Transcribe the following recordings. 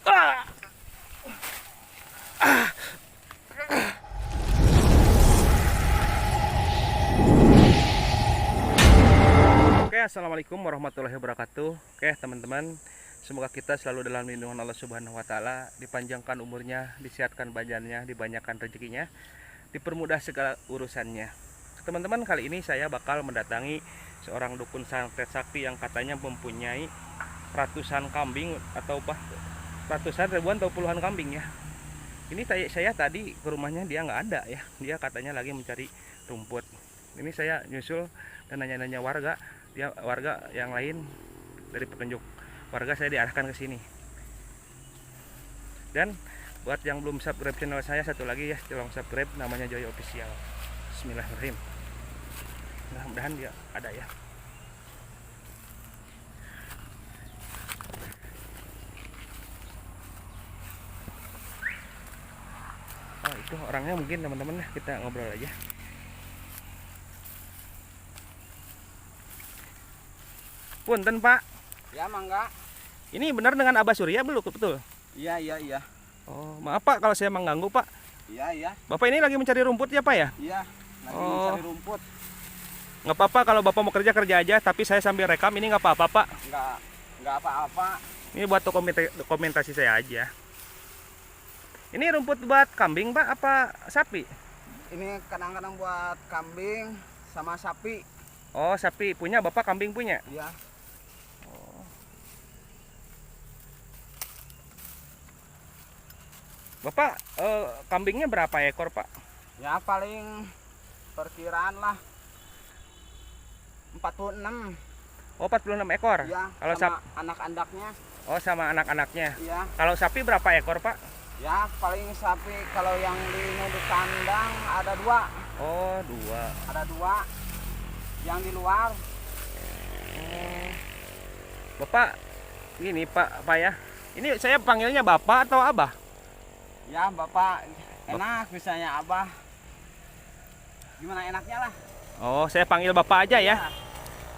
Ah! Oke, assalamualaikum warahmatullahi wabarakatuh. Oke, teman-teman, semoga kita selalu dalam lindungan Allah Subhanahu wa Ta'ala, dipanjangkan umurnya, disehatkan badannya, dibanyakan rezekinya, dipermudah segala urusannya. Teman-teman, kali ini saya bakal mendatangi seorang dukun santet sakti yang katanya mempunyai ratusan kambing atau ratusan ribuan atau puluhan kambing ya. Ini saya tadi ke rumahnya, dia nggak ada ya. Dia katanya lagi mencari rumput. Ini saya nyusul dan nanya-nanya warga. Dia warga yang lain dari petunjuk warga saya diarahkan ke sini. Dan buat yang belum subscribe channel saya, satu lagi ya, tolong subscribe, namanya Joy Official. Bismillahirrahmanirrahim. Mudah-mudahan dia ada ya. Oh, itu orangnya mungkin, teman-teman, kita ngobrol aja. Punten, Pak. Ya, mangga. Ini benar dengan Abah Surya belum, betul? Iya. Oh, maaf Pak kalau saya mengganggu, Pak. Iya. Bapak ini lagi mencari rumput ya, Pak ya? Iya, lagi Oh. mencari rumput. Nggak apa-apa kalau Bapak mau kerja aja, tapi saya sambil rekam ini nggak apa-apa, Pak. Enggak apa-apa. Ini buat dokumentasi saya aja. Ini rumput buat kambing, Pak, apa sapi? Ini kadang-kadang buat kambing sama sapi. Oh, sapi punya, Bapak kambing punya? Iya. Bapak kambingnya berapa ekor, Pak? Ya, paling perkiraan lah 46. Oh, 46 ekor. Iya, Kalau sama anak-anaknya. Oh, sama anak-anaknya. Iya. Kalau sapi berapa ekor, Pak? Ya, paling sapi kalau yang di kandang ada 2. Oh, 2. Ada 2. Yang di luar. Bapak gini, Pak ya. Ini saya panggilnya Bapak atau Abah? Ya, Bapak enak misalnya Abah. Gimana enaknya lah. Oh, saya panggil Bapak aja ya.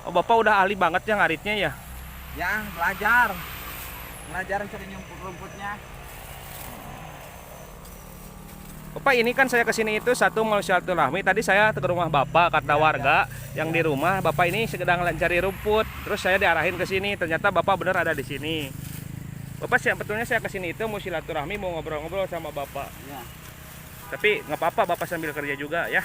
Oh, Bapak udah ahli banget ya ngaritnya ya. Ya, belajar mencari rumputnya. Bapak, ini kan saya kesini itu satu mau silaturahmi. Tadi saya ke rumah Bapak, kata warga yang di rumah Bapak ini sedang mencari rumput. Terus saya diarahin ke sini. Ternyata Bapak benar ada di sini. Bapak, sebetulnya saya kesini itu mau silaturahmi, mau ngobrol-ngobrol sama Bapak. Ya. Tapi nggak apa-apa, Bapak sambil kerja juga ya.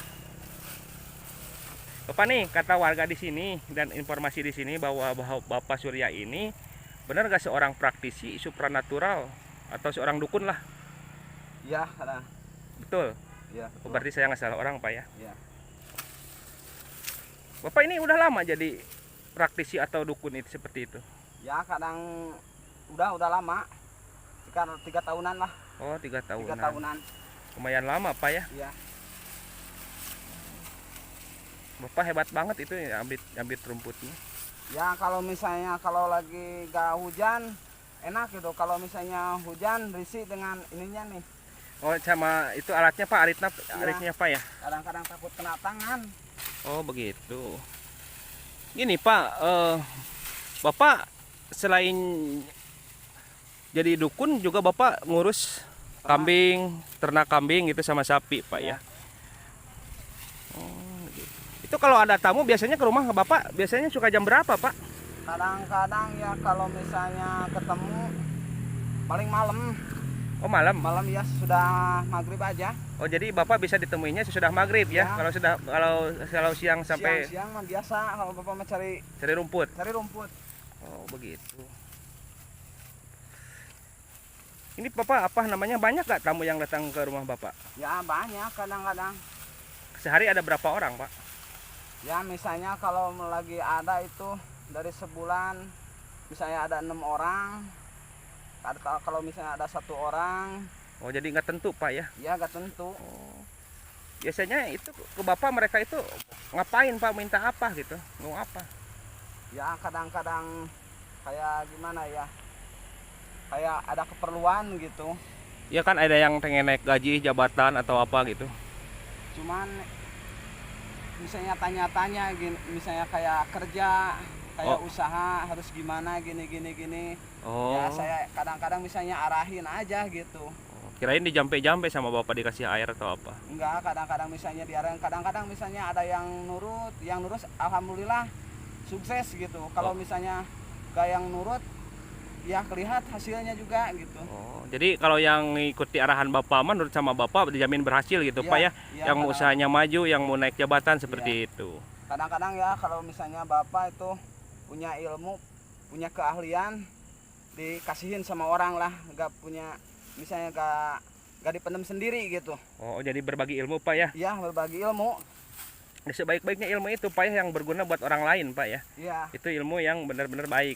Bapak nih, kata warga di sini dan informasi di sini bahwa Bapak Surya ini benar gak seorang praktisi supranatural atau seorang dukun lah? Iya, kadang. Betul. Iya. Oh, berarti saya nggak salah orang, Pak ya. Iya. Bapak ini udah lama jadi praktisi atau dukun itu seperti itu? Ya, kadang udah lama. Sekitar 3 tahunan lah. Oh, 3 tahunan. 3 tahunan. Lumayan lama, Pak ya. Iya. Bapak hebat banget itu ya, ambil rumputnya. Ya, kalau misalnya kalau lagi gak hujan enak gitu. Kalau misalnya hujan risih dengan ininya nih. Oh, sama itu alatnya, Pak, aritnya Pak ya. Kadang-kadang takut kena tangan. Oh, begitu. Gini, Pak, Bapak selain jadi dukun juga Bapak ngurus kambing, ternak kambing gitu sama sapi, Pak ya. Oh, gitu. Itu kalau ada tamu biasanya ke rumah Bapak biasanya suka jam berapa, Pak? Kadang-kadang ya kalau misalnya ketemu paling malam. Oh, malam. Malam ya sudah maghrib aja. Oh, jadi Bapak bisa ditemuinya sesudah maghrib ya. Ya. Kalau siang sampai Siang mah biasa kalau Bapak mau cari rumput. rumput. Oh, begitu. Ini Bapak apa namanya, banyak gak tamu yang datang ke rumah Bapak? Ya, banyak kadang-kadang. Sehari ada berapa orang, Pak? Ya, misalnya kalau lagi ada itu dari sebulan misalnya ada 6 orang. Kalau misalnya ada 1 orang, Oh, jadi nggak tentu, Pak ya? ya gak tentu. Oh. Biasanya itu ke Bapak mereka itu ngapain, Pak? Minta apa gitu? Mau apa? Ya, kadang-kadang kayak gimana ya, kayak ada keperluan gitu. Ya kan ada yang pengen naik gaji, jabatan atau apa gitu. Cuman misalnya tanya-tanya gini, misalnya kayak kerja kayak Oh. usaha harus gimana gini. Oh. Ya saya kadang-kadang misalnya arahin aja gitu. Kirain dijampe-jampe sama bapak dikasih air atau apa? Enggak, kadang-kadang misalnya diarahin, kadang-kadang misalnya ada yang nurut alhamdulillah sukses gitu. Kalau Oh. misalnya gak yang nurut, ya kelihatan hasilnya juga gitu. Oh, jadi kalau yang ngikuti arahan bapak, menurut sama bapak dijamin berhasil gitu Iya, pak ya? iya, Yang kadang- usahanya maju, yang mau naik jabatan seperti itu. Kadang-kadang ya kalau misalnya bapak itu punya ilmu, punya keahlian, dikasihin sama orang lah, gak punya misalnya gak dipendam sendiri gitu. Oh, jadi berbagi ilmu pak ya? Ya berbagi ilmu. Ya, sebaik-baiknya ilmu itu pak ya, yang berguna buat orang lain pak ya? Ya, Itu ilmu yang benar-benar baik.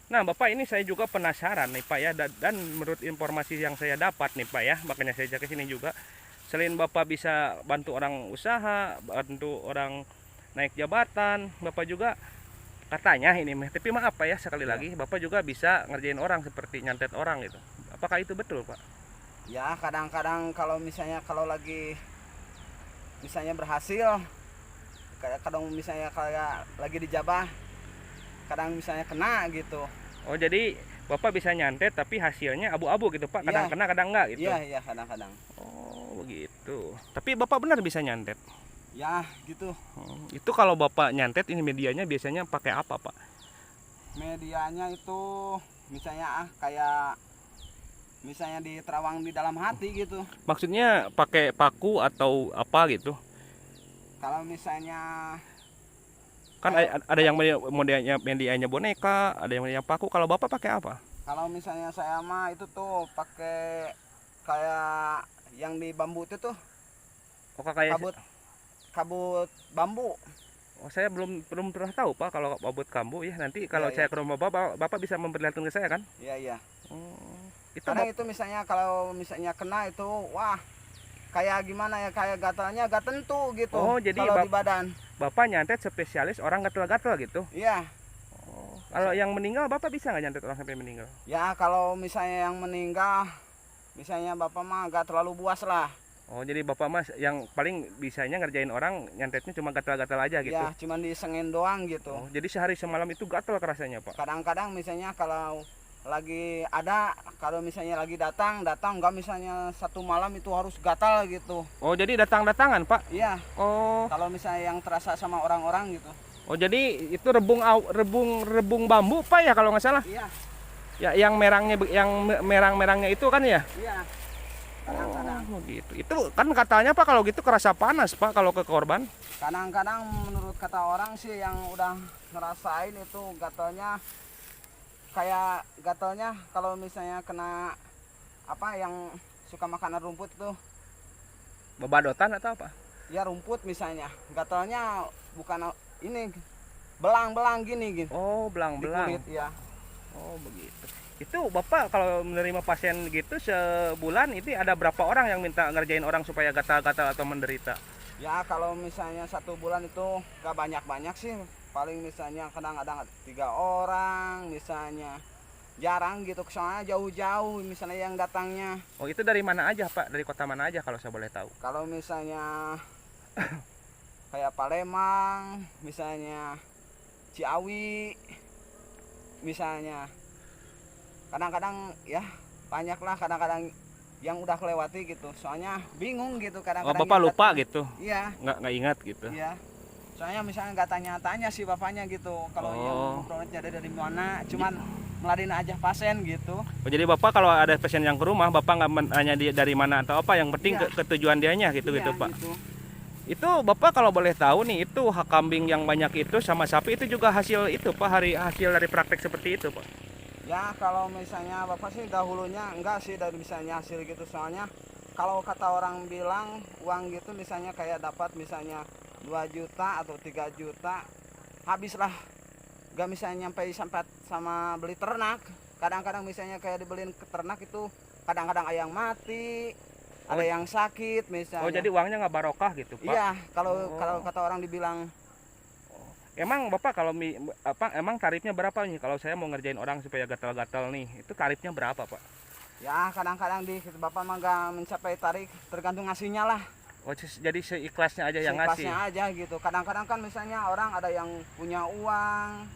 Nah bapak, ini saya juga penasaran nih pak ya, dan menurut informasi yang saya dapat nih pak ya, makanya saya ajak ke sini juga. Selain bapak bisa bantu orang usaha, bantu orang naik jabatan, bapak juga katanya ini, tapi maaf pak ya sekali lagi, bapak juga bisa ngerjain orang seperti nyantet orang gitu. Apakah itu betul pak? ya kadang-kadang kalau misalnya kalau lagi misalnya berhasil, kayak kadang misalnya kayak lagi dijabah, kadang misalnya kena gitu. Oh jadi bapak bisa nyantet tapi hasilnya abu-abu gitu pak, kadang Iya. kena kadang enggak gitu. Iya kadang-kadang. Oh begitu. Tapi bapak benar bisa nyantet. Ya gitu. Itu kalau bapak nyantet ini medianya biasanya pakai apa pak? Medianya itu misalnya kayak misalnya diterawang di dalam hati gitu. Maksudnya pakai paku atau apa gitu? Kalau misalnya Kan ada yang medianya boneka, ada yang medianya paku. Kalau bapak pakai apa? kalau misalnya saya mah itu tuh pakai kayak yang di bambu itu tuh, Oh kayak kabut bambu. oh, saya belum pernah tahu pak kalau kabut kambu ya. Nanti kalau Iya, saya iya. ke rumah bapak bisa memperlihatkan ke saya kan? Iya. Oh, itu Kadang itu misalnya kalau misalnya kena itu, wah kayak gimana ya, kayak gatalnya gak tentu gitu. Oh, jadi kalau di badan. bapak nyantet spesialis orang gatel-gatel gitu. Iya. Oh, kalau yang meninggal bapak bisa nggak nyantet orang sampai meninggal? Ya kalau misalnya yang meninggal, misalnya bapak mah gak terlalu buas lah. Oh, jadi bapak mas yang paling bisanya ngerjain orang nyantetnya cuma gatal-gatal aja gitu. Ya cuman disengin doang gitu. Oh, jadi sehari semalam itu gatal kerasanya pak. Kadang-kadang misalnya kalau lagi ada, kalau misalnya lagi datang nggak misalnya satu malam itu harus gatal gitu. Oh, jadi datang-datangan pak. Iya. Oh, Kalau misalnya yang terasa sama orang-orang gitu. oh jadi itu rebung bambu pak ya kalau nggak salah. Iya. Ya, yang merang-merangnya itu kan ya. Iya. Kadang-kadang. Oh, gitu. Itu kan katanya pak kalau gitu kerasa panas pak kalau ke korban. Kadang-kadang menurut kata orang sih yang udah ngerasain itu gatalnya kayak gatalnya kalau misalnya kena apa yang suka makanan rumput tuh, Bebadotan atau apa? ya rumput misalnya, gatalnya bukan ini belang-belang gini Oh, di belang-belang. kulit ya. Oh, begitu. Itu bapak kalau menerima pasien gitu sebulan itu ada berapa orang yang minta ngerjain orang supaya gatal-gatal atau menderita? Ya kalau misalnya satu bulan itu gak banyak-banyak sih, paling misalnya kadang ada 3 orang misalnya, jarang gitu, soalnya jauh-jauh misalnya yang datangnya. Oh, itu dari mana aja pak? Dari kota mana aja kalau saya boleh tahu? Kalau misalnya kayak Palembang, misalnya Ciawi, misalnya kadang-kadang ya banyak lah, kadang-kadang yang udah kelewati gitu, soalnya bingung gitu Oh, kadang-kadang. bapak yang lupa datang. gitu? Iya. Nggak ingat gitu? Iya. Soalnya misalnya nggak tanya-tanya sih bapaknya gitu, kalau yang Oh. ngobrolnya dari mana, cuman ngeladenin aja pasien gitu. Oh, jadi bapak kalau ada pasien yang ke rumah, bapak nggak nanya dia dari mana atau apa, yang penting Iya. ke tujuan dianya gitu Iya, gitu pak. gitu. Itu bapak kalau boleh tahu nih, itu hak kambing yang banyak itu sama sapi itu juga hasil itu pak, hasil dari praktek seperti itu pak? Ya kalau misalnya bapak sih dahulunya enggak sih dari misalnya hasil gitu, soalnya kalau kata orang bilang uang gitu misalnya kayak dapat misalnya 2 juta atau 3 juta habislah, gak misalnya sampai sama beli ternak. Kadang-kadang misalnya kayak dibeliin ke ternak itu kadang-kadang ada yang mati, ada yang sakit misalnya. Oh, jadi uangnya nggak barokah gitu pak? Iya, kalau Oh. kalau kata orang dibilang. Emang bapak kalau emang tarifnya berapa nih kalau saya mau ngerjain orang supaya gatal-gatal nih, itu tarifnya berapa pak? Ya kadang-kadang di bapak mah gak mencapai tarik, tergantung ngasihnya lah. Oh, jadi seikhlasnya aja yang ngasih. Seikhlasnya aja gitu. Kadang-kadang kan misalnya orang ada yang punya uang,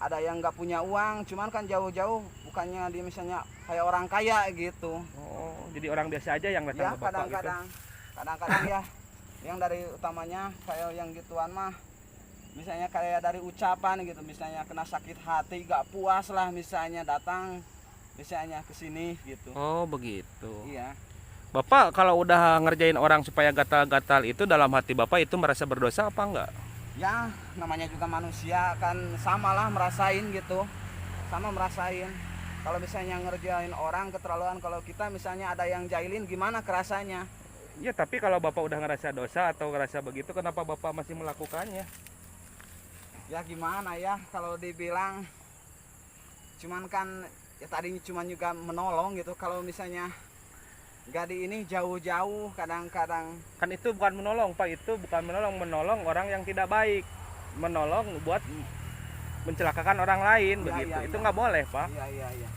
ada yang nggak punya uang, cuman kan jauh-jauh bukannya dia misalnya kayak orang kaya gitu. Oh, jadi orang biasa aja yang Ya datang ke Bapak gitu. kadang-kadang ya yang dari utamanya kayak yang gituan mah misalnya kayak dari ucapan gitu, misalnya kena sakit hati gak puas lah misalnya datang misalnya ke sini gitu. Oh, begitu. Iya. Bapak kalau udah ngerjain orang supaya gatal-gatal itu dalam hati Bapak itu merasa berdosa apa enggak? Ya namanya juga manusia kan samalah merasain gitu, sama merasain. Kalau misalnya ngerjain orang keterlaluan, kalau kita misalnya ada yang jahilin gimana kerasanya. Ya, tapi kalau Bapak udah ngerasa dosa atau ngerasa begitu, kenapa Bapak masih melakukannya? Ya gimana ya kalau dibilang, cuman kan ya tadinya cuman juga menolong gitu. Kalau misalnya nggak di ini jauh-jauh kadang-kadang. Kan itu bukan menolong, Pak. Itu bukan menolong orang yang tidak baik. Menolong buat mencelakakan orang lain, Iya, begitu. iya, Itu iya. nggak boleh, Pak. Iya.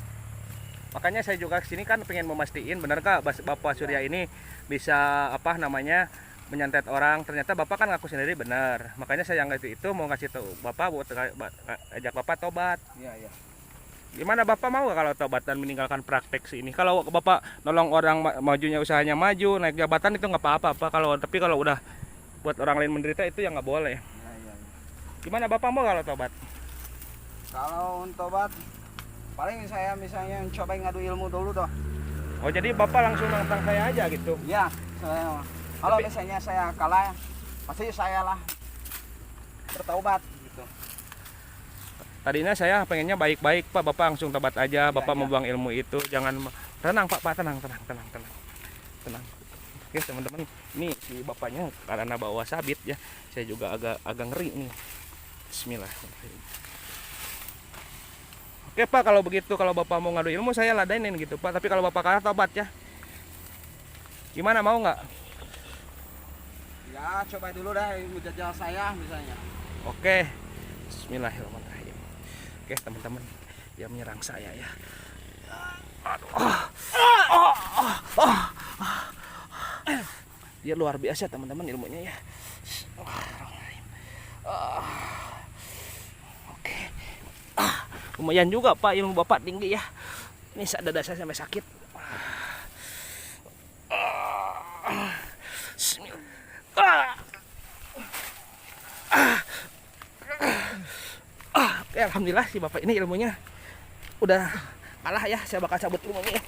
Makanya saya juga kesini kan pengen memastikan benar kak Bapak Surya ini bisa apa namanya menyantet orang. Ternyata Bapak kan ngaku sendiri benar. Makanya saya yang itu mau ngasih tahu Bapak buat ajak Bapak tobat. Iya. Gimana Bapak mau gak kalau tobat dan meninggalkan praktek ini? Kalau Bapak nolong orang majunya usahanya maju, naik jabatan itu nggak apa-apa, Pak. Tapi kalau udah buat orang lain menderita itu yang nggak boleh. Iya. Gimana Bapak mau kalau tobat? Kalau untuk tobat paling saya misalnya coba ngadu ilmu dulu doh. Oh, jadi Bapak langsung nantang saya aja gitu? Ya, kalau Tapi- misalnya saya kalah, pasti saya lah bertaubat gitu. Tadinya saya pengennya baik-baik Pak, Bapak langsung tobat aja, Bapak iya. membuang ilmu itu, jangan tenang Pak, tenang. Oke teman-teman, ini si bapaknya karena bawa sabit ya, saya juga agak ngeri nih. Bismillahirrahmanirrahim. Oke Pak, kalau begitu kalau Bapak mau ngadu ilmu saya ladenin gitu Pak, tapi kalau Bapak kalah tobat ya. Gimana, mau nggak? Ya, coba dulu dah ilmu jajal saya misalnya. Oke, Bismillahirrahmanirrahim. Oke teman-teman, dia menyerang saya ya. Dia luar biasa teman-teman ilmunya ya. Oke. Lumayan juga Pak ilmu Bapak tinggi ya. Ini dada saya sampai sakit. Oke, alhamdulillah si Bapak ini ilmunya udah kalah ya. Saya bakal cabut ilmunya ya.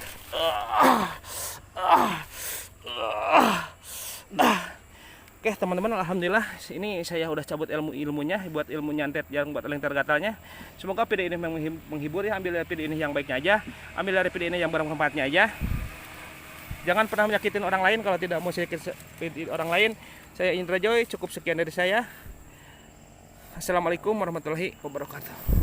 Oke teman-teman, alhamdulillah ini saya udah cabut ilmunya buat ilmu nyantet yang buat lingkar gatalnya. Semoga video ini menghibur ya. Ambil dari video ini yang baiknya aja, ambil dari video ini yang bermanfaatnya aja. Jangan pernah menyakitin orang lain kalau tidak mau sakit orang lain. Saya Indra Joy, cukup sekian dari saya. Assalamualaikum warahmatullahi wabarakatuh.